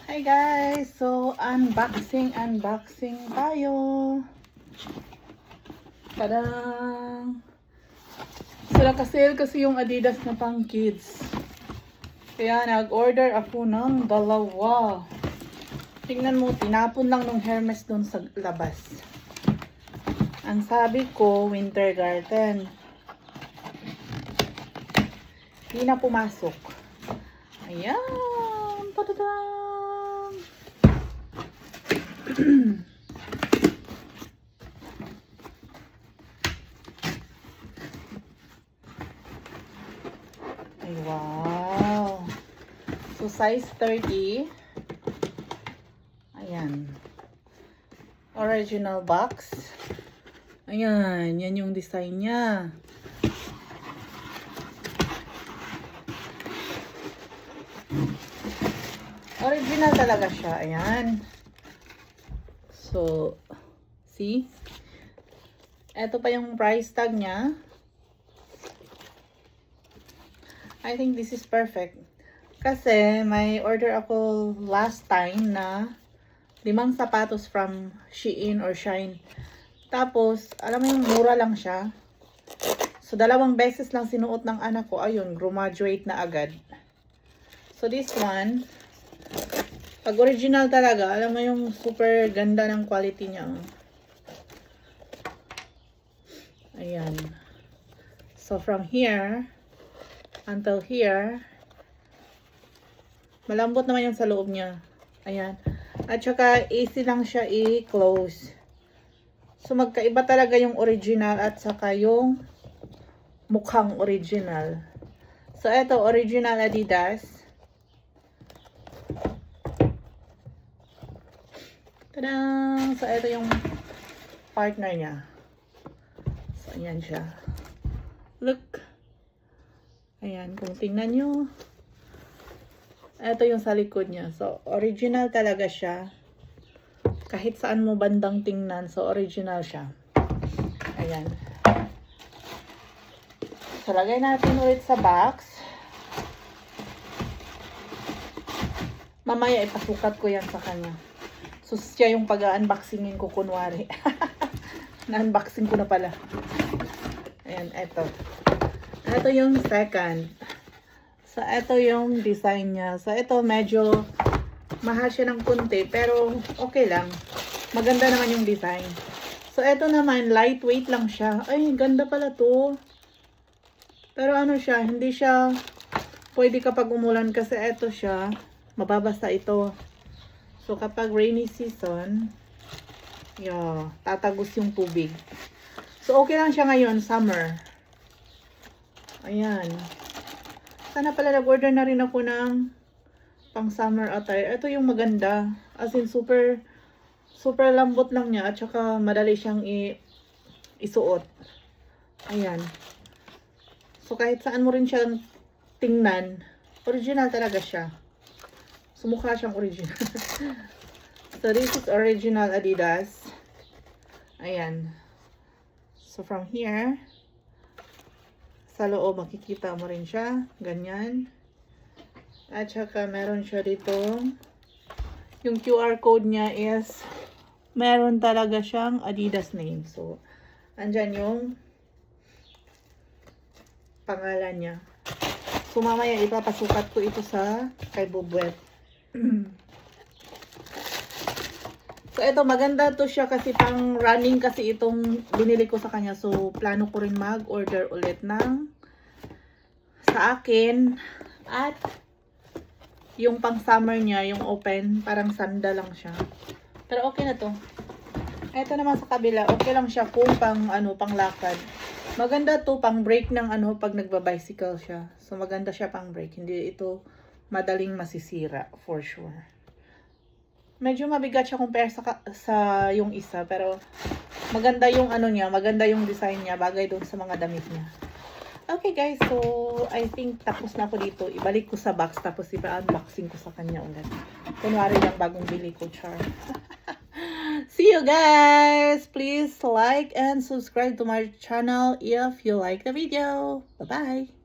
Hi guys! So, unboxing tayo. Tadang! So, nakasale kasi yung Adidas na pang kids. Kaya nag-order ako ng dalawa. Tingnan mo, tinapon lang ng Hermes doon sa labas. Ang sabi ko, Winter Garden. Hindi na pumasok. Ayan! Tadadang! Ay, wow! So, size 30. Ayan. Original box. Ayan. Yan yung design niya. Original talaga siya. Ayan. So, see? Ito pa yung price tag niya. I think this is perfect. Kasi may order ako last time na 5 sapatos from Shein or Shine. Tapos, alam mo yung mura lang siya. So, 2 beses lang sinuot ng anak ko. Ayun, graduate na agad. So, this one, pag original talaga, alam mo yung super ganda ng quality niya. Ayan. So, from here until here, malambot naman yung sa loob niya. Ayan. At saka, easy lang siya i-close. So, magkaiba talaga yung original at saka yung mukhang original. So, ito, original Adidas. Tadang! So, ito yung partner niya. So, ayan siya. Look. Ayan, kung tingnan nyo. Ito yung sa likod niya. So, original talaga siya. Kahit saan mo bandang tingnan. So, original siya. Ayan. So, lagay natin ulit sa box. Mamaya, ipasukat ko yan sa kanya. So, siya yung pag-unboxingin ko kunwari. Na-unboxing ko na pala. Ayan, eto. Ito yung second. So, ito yung design niya. So, ito medyo mahal siya ng kunti, pero okay lang. Maganda naman yung design. So, ito naman, lightweight lang siya. Ay, ganda pala to. Pero ano siya, hindi siya pwede kapag umulan kasi ito siya, mababasa ito. So, kapag rainy season, tatagos yung tubig. So, okay lang siya ngayon, summer. Ayan. Sana pala nag-order na rin ako ng pang summer attire. Ito yung maganda. As in, super lambot lang niya. At saka, madali siyang isuot. Ayan. So, kahit saan mo rin siyang tingnan, original talaga siya. Sumukha siyang original. So, this is original Adidas. Ayan. So, from here, sa loob, makikita mo rin siya. Ganyan. At saka, meron siya dito. Yung QR code niya is, meron talaga siyang Adidas name. So, andyan yung pangalan niya. So, mamaya, ipapasukat ko ito sa kay Bubwet. So, ito, maganda to siya kasi pang running kasi itong binili ko sa kanya. So, plano ko rin mag-order ulit ng sa akin. At yung pang summer niya, yung open, parang sandal lang siya. Pero okay na to. Ito naman sa kabila, okay lang siya kung pang lakad. Maganda to pang break ng pag nagba-bicycle siya. So, maganda siya pang break. Hindi ito madaling masisira for sure. Medyo mabigat siya compare sa yung isa, pero maganda yung niya, maganda yung design niya, bagay doon sa mga damit niya. Okay guys, so I think tapos na ako dito. Ibalik ko sa box tapos ipa-unboxing ko sa kanya ulit. Kunwari lang bagong bili ko, char. See you guys! Please like and subscribe to my channel if you like the video. Bye-bye!